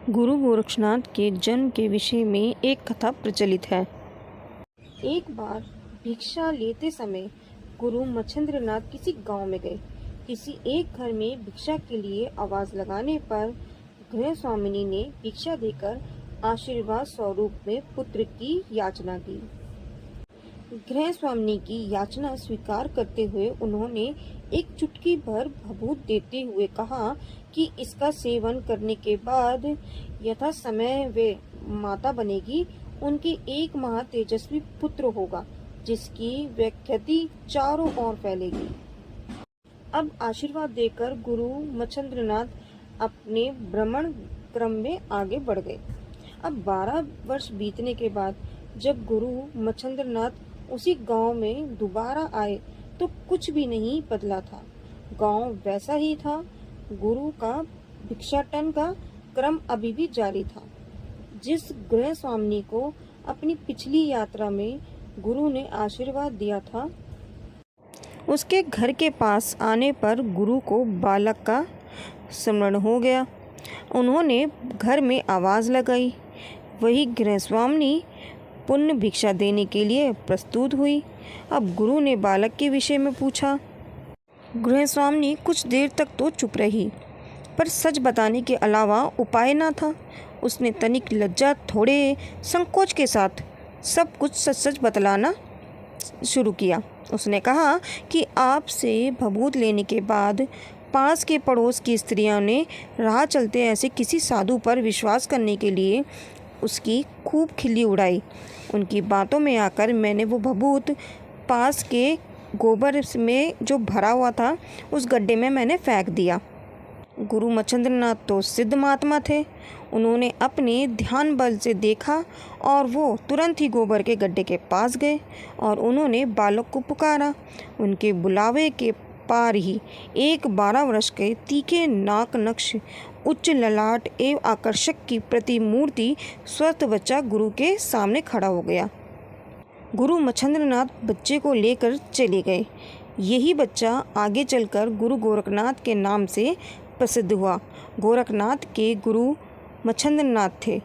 गुरु गोरक्षनाथ के जन्म के विषय में एक कथा प्रचलित है। एक बार भिक्षा लेते समय गुरु मच्छिंद्रनाथ किसी गांव में गए। किसी एक घर में भिक्षा के लिए आवाज लगाने पर गृह स्वामिनी ने भिक्षा देकर आशीर्वाद स्वरूप में पुत्र की याचना की। गृह स्वामिनी की याचना स्वीकार करते हुए उन्होंने एक चुटकी भर भभूत देते हुए कहा कि इसका सेवन करने के बाद यथा समय वे माता बनेगी, उनके एक महा तेजस्वी पुत्र होगा जिसकी व्याख्याति चारों ओर फैलेगी। अब आशीर्वाद देकर गुरु मच्छिंद्रनाथ अपने भ्रमण क्रम में आगे बढ़ गए। अब 12 वर्ष बीतने के बाद जब गुरु मच्छिंद्रनाथ उसी गांव में दोबारा आए तो कुछ भी नहीं बदला था। गांव वैसा ही था। गुरु का भिक्षाटन का क्रम अभी भी जारी था। जिस गृह स्वामिनी को अपनी पिछली यात्रा में गुरु ने आशीर्वाद दिया था, उसके घर के पास आने पर गुरु को बालक का स्मरण हो गया। उन्होंने घर में आवाज लगाई। वही गृह स्वामिनी पुण्य भिक्षा देने के लिए प्रस्तुत हुई। अब गुरु ने बालक के विषय में पूछा। गृह स्वामिनी कुछ देर तक तो चुप रही, पर सच बताने के अलावा उपाय न था। उसने तनिक लज्जा, थोड़े संकोच के साथ सब कुछ सच सच बतलाना शुरू किया। उसने कहा कि आपसे भभूत लेने के बाद पास के पड़ोस की स्त्रियों ने राह चलते ऐसे किसी साधु पर विश्वास करने के लिए उसकी खूब खिल्ली उड़ाई। उनकी बातों में आकर मैंने वो भभूत पास के गोबर में जो भरा हुआ था उस गड्ढे में मैंने फेंक दिया। गुरु मच्छिंद्रनाथ तो सिद्ध महात्मा थे। उन्होंने अपने ध्यान बल से देखा और वो तुरंत ही गोबर के गड्ढे के पास गए और उन्होंने बालक को पुकारा। उनके बुलावे के पार ही एक 12 वर्ष के तीखे नाक नक्श, उच्च ललाट एवं आकर्षक की प्रतिमूर्ति स्वस्थ बच्चा गुरु के सामने खड़ा हो गया। गुरु मच्छिंद्रनाथ बच्चे को लेकर चले गए। यही बच्चा आगे चलकर गुरु गोरखनाथ के नाम से प्रसिद्ध हुआ। गोरखनाथ के गुरु मच्छिंद्रनाथ थे।